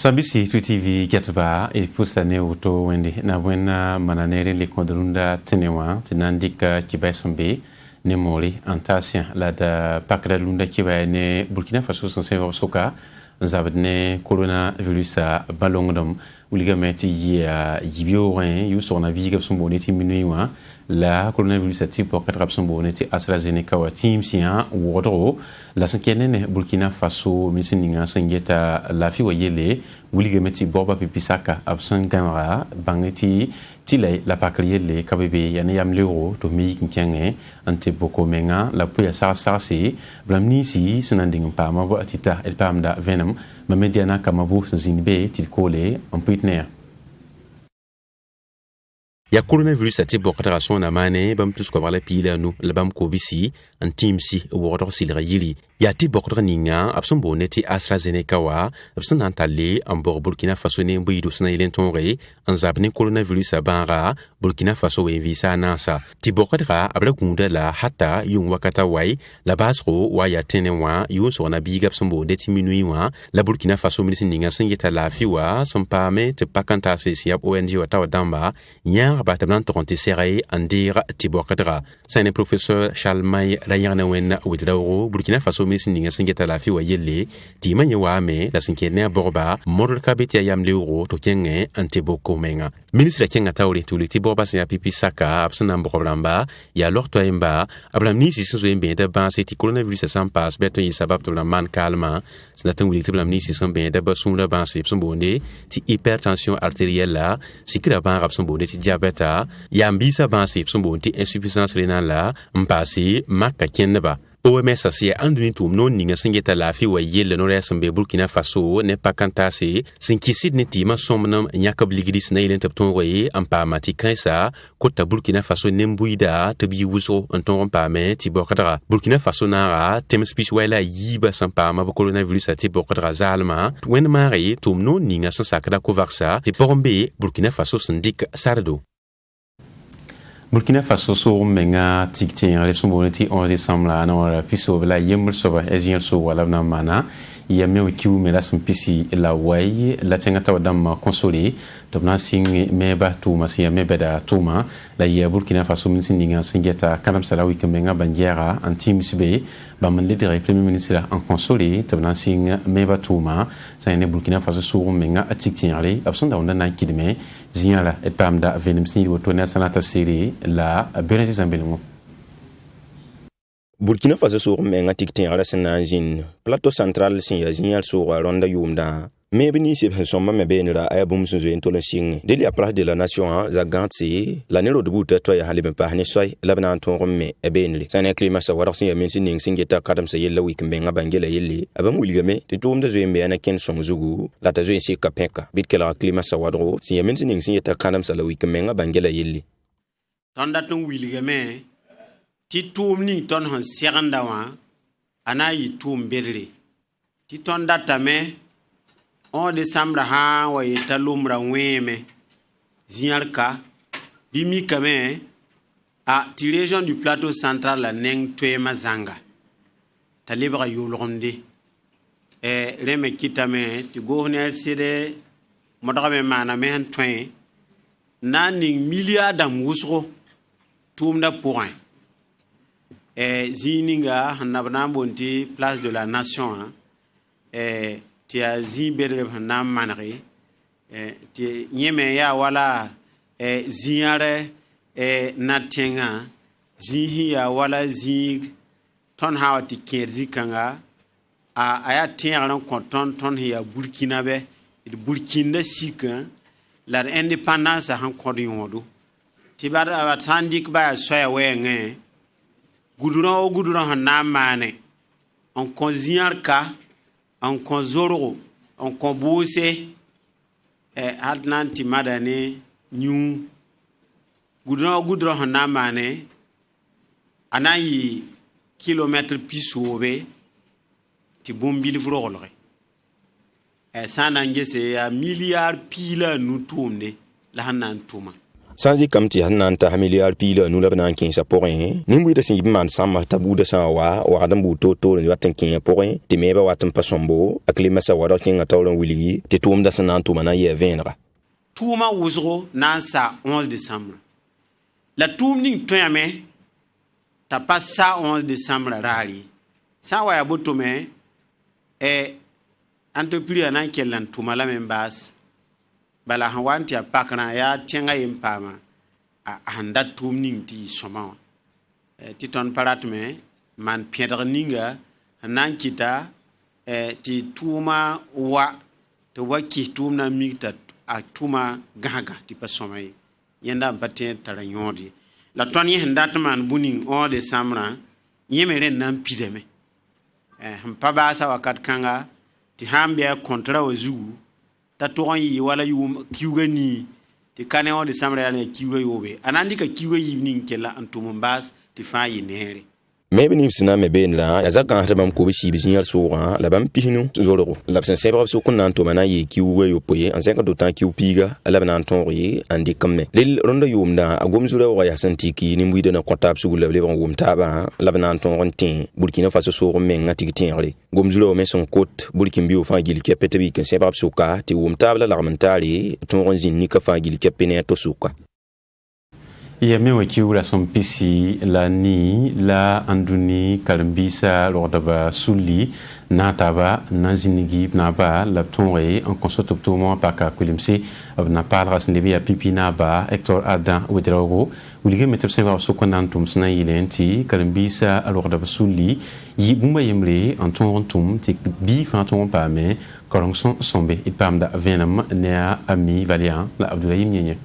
Sambisi TV Gatba et Pustane Auto Wendy Nawena Mananere les Condrunda Tenewa, Tinandika Kibasombe, Nemori, Antasia, la da Pakra Lunda Kibane, Burkina Faso, Sansevo Soka, Zabne, Coronavirus, Ballongdom, Uligameti, Yibio, Yuson, Naviga, son bonnet, Minuwa, la coronavirus a type 4 absemboneti AstraZeneca wa team sia wodro la cinquième Burkina Faso misininga sengeta la fi wayele wuligemeti borba pipisaka absent gamara bangeti tilay la pakliele kabebe yana yamlero to mi kinkenge ante boko menga la puya sarse blamni si senanding pa mabo atita el pamda venom mamediana kamabu zinbe tilkole en pitner. Ya coronavirus ati bokata son amane bam plus ko bala pila nu la bam ko bisi an timsi wodo silra yili ya ti bokata ninga abson boneti AstraZeneca wa abson antale an Burkina Faso ne mbuido sna ilen tonre an zabni coronavirus abara Burkina Faso we visa nasa ti bokata abla gunda la hata yung wakata wai la basro wa ya tenenwa yun so na big abson boneti minuiwa la Burkina Faso ministre ninga sengeta la fiwa sampame te pakanta se siap ONG wa tawadamba nya Batablan Toronte Serrae Andir Tibokadra. C'est un professeur Chalmay Layarnawen Widrauro, Burkina Faso Missing Singeta la Fiwa Yele, Timanyawame, la cinquième Borba, Model Kabetia Yam Leuro, Tokenge, Antebo Menga. Ministre Kenga Tauri to le Tiborba Sia Pipi Saka, Absanam Borblamba, Ya Lortoemba, Ablamni Sisombe de Bas et Coronavirus Sampas, Beto Yisabab to la Man Calma, Snatan Williamni Sisombe de Basunda Bas Ipsomone, Ti hypertension artérielle, Sikiraban Rapsomone, Ti diabète. Yambisa bansif son bonti insuffisance rénale la mpasi makka kenba OMS asia anduni tum non ninga singeta la fi wa yelle no resmbe Burkina Faso ne pakantase sinkisid ne tima somnam nyakab ligris na ilen tapton roye ampa mati kansa kota Burkina Faso nembuida tabi wuso anton pame ti bokadra Burkina Faso nara temspis wala yiba sampa ma coronavirus ati bokadra zalma wen mari tum non ninga sakada ko varsa ti porombe Burkina Faso sindik sardo Burkina Faso so menga tikting relation boneti 11 décembre la na piso la yemul soba ezien so wala na mana ya me wikiu me la simpisi la way la tengata wadam console to na sing meba tu masia mebeda tuma la ya Burkina Faso minsinga singeta kanam sala wikmenga banjera antim sibe ba man le premier ministre en console to na sing meba tuma sa ne Burkina Faso so menga tikting ale absent da na kidme ziala et pamda venem sini wotona sanata siri la benesi zambelingo Burkina Faso sur menga tiktin ala sinanjin plateau central sin ya zinyal sur ronda yumda mebni se somma mebenira ayabum sunzo entola sing deli a place de la nation za gantsi la nero de buta to ya halime pa ne soy labna anton romme ebenli sana klima sa wara sin ya mensin ning singeta kadam se yella wik menga bangela yelle abam wilgame de tum de zoembe ana ken song zugu la ta zoen se kapenka bitkela klima sa wadro sin ya mensin ning singeta kadam sa la wik menga bangela yelle tonda tun wilgame ti tum ni ton han seranda wa ana yi tum berre ti ton data me on décembre ha wa yeta lumra weme ziarka bimi kame a ti région du plateau central la neng twe mazanga talibra yolronde reme kitame ti gouverneur sede modame mana me han twe naning milliardam wusro tumda point zininga hanabna bonti place de la nation ti azi berre na manri ti nyeme ya wala ziare natenga zihi ya wala zig ton hawati kerzi kanga aya tiran konton ton ya Burkina be Burkina sika la indépendance han kodiodo ti bada tandik ba soya wenge gudura na mane on konziarka on konzoro on konbose atlanti madane new gudura na mane anayi kilomètre pisobe ti bombil vrolre sana ngese ya milliard pila nutumne la hanan tuma sanzi kam ti hanan ta hamiliar pila nu la banan kin sa porin ni mu da sin man sama tabu da sa wa adam bu to ni watan kin porin ti meba watan pasombo aklima sa wada kin atawlan wili ti tum da sanan tu mana ye venra tuma wuzgo nan sa 11 décembre la tum ning toyame ta passa 11 décembre rali sa wa ya botume entreprise nan kellan tuma la membas bala han wanti a pakna ya tenga impama a handa tumning ti soma ti ton paratme man piedre ninga nan kita ti tuma wa to waki tumna migta a tuma gaga ti pasoma yenda mpaté taranyodi la ton yi handa man buning o de samra yemere nan pideme hampa ba sa wakat kanga ti hambia kontra wazugu ta togon yi wala yu kiugani ti kane on de samra ne kiuga yobe anandi ka kiuga yibning kella antumum bas ti fa yi nere mebe ni sina mebe la ya zaka ha bam ko bi shi bi signal soura la bam pihinu zoro la sen sebra so kunna to mana yi kiuga yo poye an sen ka do tan kiu piga la bana ton ri andi kamme lil ronda yumda agom zura wa ya santiki ni muide na kontab su le bon wum taba la bana ton rontin burkina faso so men ngati tinre gom zura me son kot burkin biu fa gil kepete bi kan sebra suka ti wum tabla la mentali ton ronzin ni ka fa gil kepene to suka ya mewa kiwura son pisi la ni la anduni kalmbisa lordaba suli nataba nanzinigi naba la tonre en consort optomo paka kulimse na padras nebi ya pipi naba Hector Adam Wedrogo ulige metep senga sokonantum sna yilenti kalmbisa lordaba suli yi bumba yemre en tontum ti bi fanton pa me korongson sombe ipamda venam nea ami valian la Abdoulaye Nyenye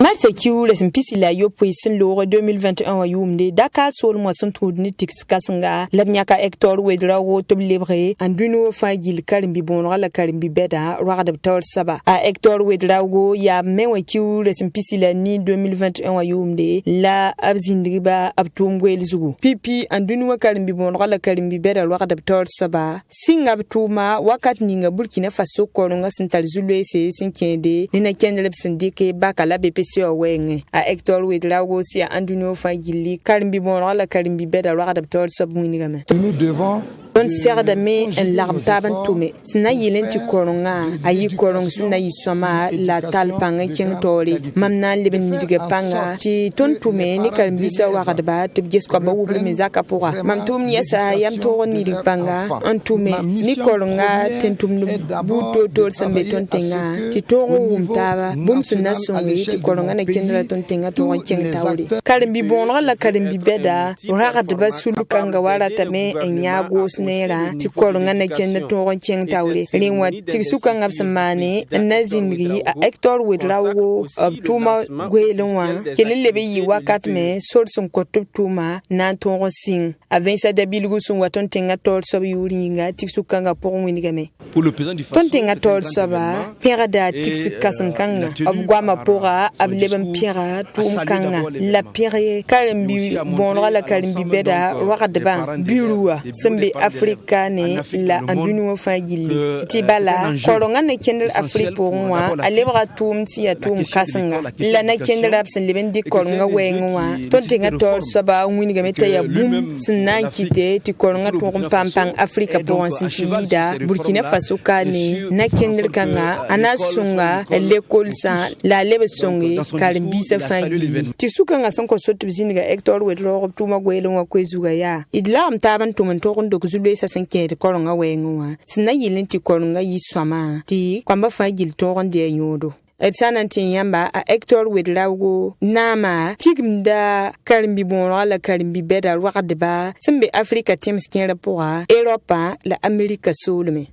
Marse kiwule simpisi la yopo sin lore 2021 wa yumde Dakar sol mo son tudni tix kasanga labnyaka Hector Wedrago to libre anduno fagil karimbi bonra la karimbi beda ragada tor saba a Hector Wedrago ya mewa kiwule simpisi la ni 2021 wa yumde la abzindriba abtumgwel zugu pipi anduno karimbi bonra la karimbi beda ragada tor saba singa abtuma wakat ninga Burkina Faso koronga sintal zulwe se sinkende nina kendele sindike bakala BPC wenge a Hector Wedrago si anduno fagili karimbi bonra la karimbi beda ragada tor saba munigame nous devons on sert de me en larme taban tume sina yilen ti koronga ayi korong sina yisoma la talpanga king tori mamna liben nidige panga ti ton tume ni karimbi sa wagada ba te gesko ba wubli me zaka pora mam tum ni sa yam to ni dig panga on tume ni koronga tentum buto tor sambe ton tenga ti to wumtaba bum sina songi ti koronga na kendra ton tenga to king tawri karimbi bonra la karimbi beda ragada ba sulukanga wala tame enyago nera ti koronga na kenda to king tawre rinwa ti suka ngab samane na zinri a Hector Wedrago tuma gwelonwa kelele be yi wakat me sorsun kotup tuma na to sing avensa dabilgu sun waton tenga tor so yuringa ti suka nga por winigame pour le président du ton tenga tor soba perada ti kasankanga abgwama pora ablebam pira tum kanga la pire karimbi bonra la karimbi beda wakadba biruwa sembe africaine la andunu fagili tibala koronga na kendel afrique pour moi alebra tum ti ya tum kasanga la na kendel absen lebendi koronga wengwa ton tinga tor soba winiga meta ya bum sinan kite ti koronga tum pampang afrique pour un sintida Burkina Faso kane na kendel kanga anasunga l'école sa la lebe songi karimbi sa fagili ti sukanga son ko sotu ziniga Hector Wedrago tuma gwelo wa kwezuga ya idlam taban tum to ndok zulwe sa senkete koronga wengwa sina yilin ti koronga yiswama ti kwamba fagil to ronde yodo etsana tin yamba a Hector Wedrago nama tigmda karimbi bonra la karimbi beda rwakadba sembe Afrika timskin rapora Europa la Amerika solme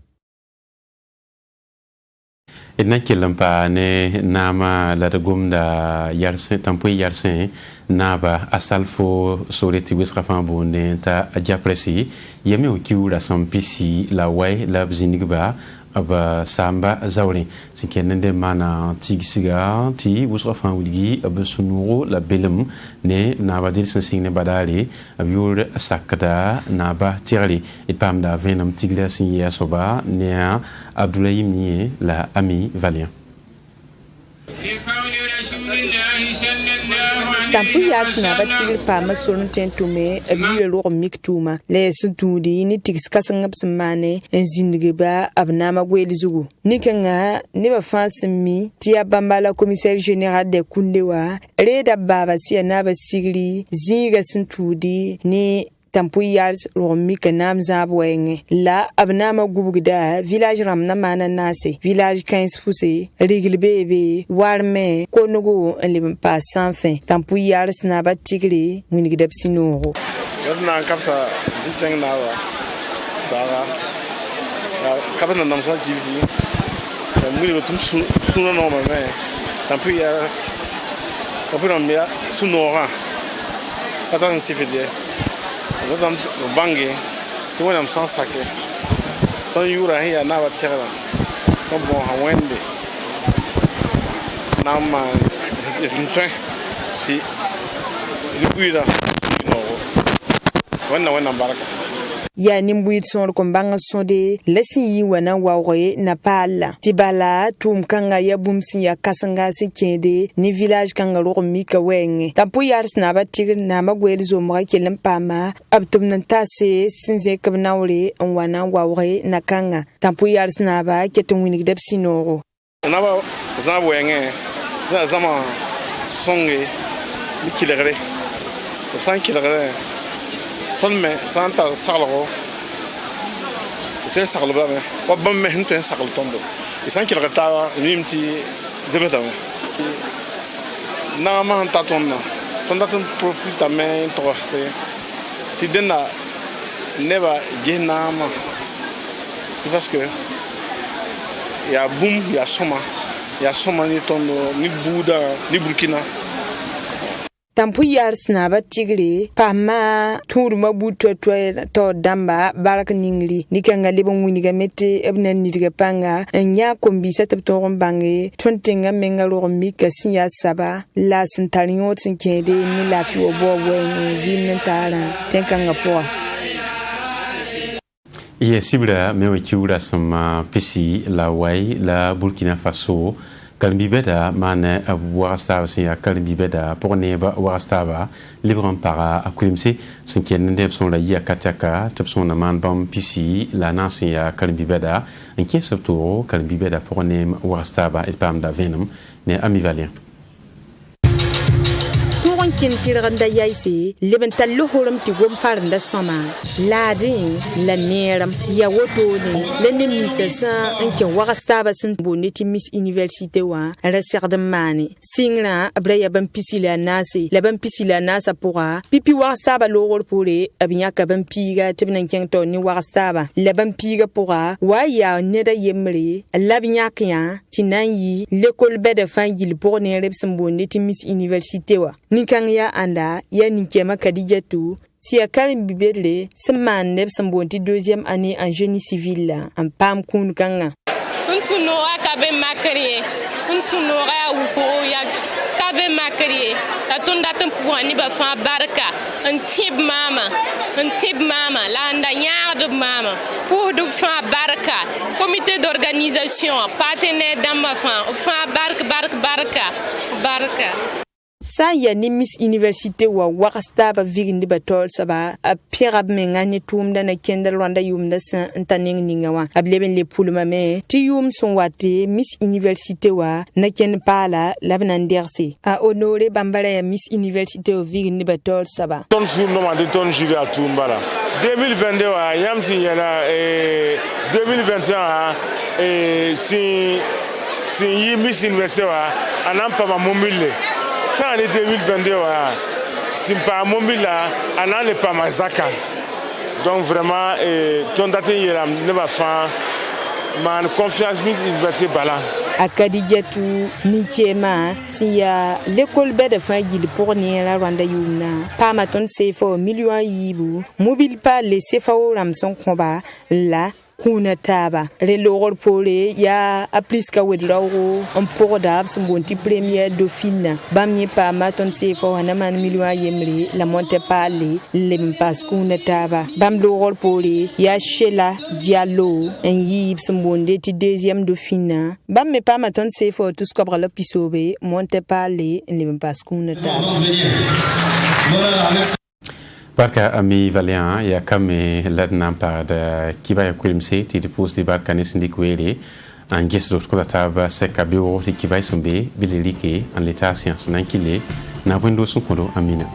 ina kelampa ne nama la gumda yarsen tampo yarsen naba asalfo soreti wisrafan bonde ta japresi yemi o kiura sampisi la way la bzinigba aba samba zawre sikenende mana tigsiga ti wisrafan wudigi aba sunuro la belum ne naba dir sinne badale abiur sakata naba tirali ipamda venam tigla sinye soba ne Abdoulaye Nyenye la ami Valian tampu yas na ba tigir pa ma solun tentume abi le ro mik tuma le suntudi ni tigis kasangap smane en zindige ba abna ma gweli zugu ni kanga ni ba fansimi tia bambala commissaire général de kundewa reda baba sia na ba sigri zinga suntudi ni tampu yars romi kanam zabwenge la abnama gubugda village ramna mana nase village 15 poussé rigil bebe warme konugo en pas sans fin tampu yars na ba tigri munigdab sinoro yadna kapsa ziteng nawa sara kapna namsa jilsi muni tum suno no me tampu yars tampu namya sunora patan sifide Madame Bangue, tu vois, on s'en sac. Tant qu'il y a un avat terre, comme bon, à Wendy. Nama, une train, qui le bruit là, on embarque. Ya nimbuit son kombanga sonde lesi yi wana wawe na pala tibala tum kanga ya bumsi ya kasanga sikende ni village kanga ro mika wenge tampu yars na batir na magwel zo mwa kelem pama abtum nantase sinze kabnawle on wana wawe na kanga tampu yars na ba ketun winig deb sinoro na ba za wenge za zama songe mikilere 5 kilere tolme santa salgo te saglo ba me wa bam me hinte saglo tondo isan kila kata nimti demeta me na ma hanta tonna tonda ton profita me to se ti dena neba genama tu parce que ya boom ya soma ni tondo ni buda ni burkina tampu yars na ba tigre pama turma buto to damba barak ningli nikanga lebon winiga mete ebna nidiga panga nya kombi setep to rombange tontenga menga ro mika sinya saba la sintarion tinkede ni la fi obo wen vimentara tenkanga po sibra me kiura sama pisi la wai la Burkina Faso kalbi beda mane warastaba sin ya kalbi beda pour ne ba warastaba libran para akulimse sin ken ndeb son la ya kataka tapson na man bam pisi la nasin ya kalbi beda en ken septoro kalbi beda pour ne warastaba et pam da venom ne amivalien kin tirganda yaisi leben tallo horam ti gom farnda sama ladin la neram ya woto ne le nimisa sa anke warastaba sun boneti miss université wa reserde mani singra abraya ban pisila nasi la ban pisila nasa pora pipi warastaba logor pore abinya ka ban piga tibnan kento ni warastaba la ban piga pora wa ya neda yemre labinya kya tinanyi l'école bede fangil pour ne rebsum boneti miss université wa ya anda ya Nikema Kadijatu si a karim bibele seman neb sambonti deuxième année en génie civil en pam kun kanga unsuno akabe makriye unsuno ya wupo ya kabe makriye ta tunda tempuani ba fa barka antib mama landa nyard mama pour du fa barka comité d'organisation partenaire dans ma fa barka sa ya ni miss université wa warastaba vigindi batol saba a pirab mengani tumda na kendal rwanda yumda san ntaning ningawa ableben le pulma me ti yum son wate miss université wa na ken pala labnan dersi a honoré bambara ya miss université o vigindi batol saba ton sur no de ton jury a tumbala 2022 wa yamti yana 2021 si yi miss université wa anampa ma momile ça en 2022 simpa mobila anane pa mazaka donc vraiment ton date yeram ne va fa man confiance mis université bala akadijatu Nikema siya l'école bede fangil pour ne la Rwanda yuna pa maton sefo million yibu mobile pa les sefo ramson combat la kuna taba relogor pole ya apliska wedrago on pogda absum bonti premier dauphine bamye pa maton se fo wana man milwa yemri la monte pale lem pas kuna taba bam logor pole ya shela diallo en yib sum bonde ti deuxième dauphine bamme pa maton se fo tous cobra la pisobe monte pale lem pas kuna taba. Barka ami Valiant ya kame ladna par kiba ya kulimse ti depose di barka ne sindik wele en gesto ko taba seka biwo ti kiba sumbe bilelike en l'état science nankile na wendo sun kodo amina.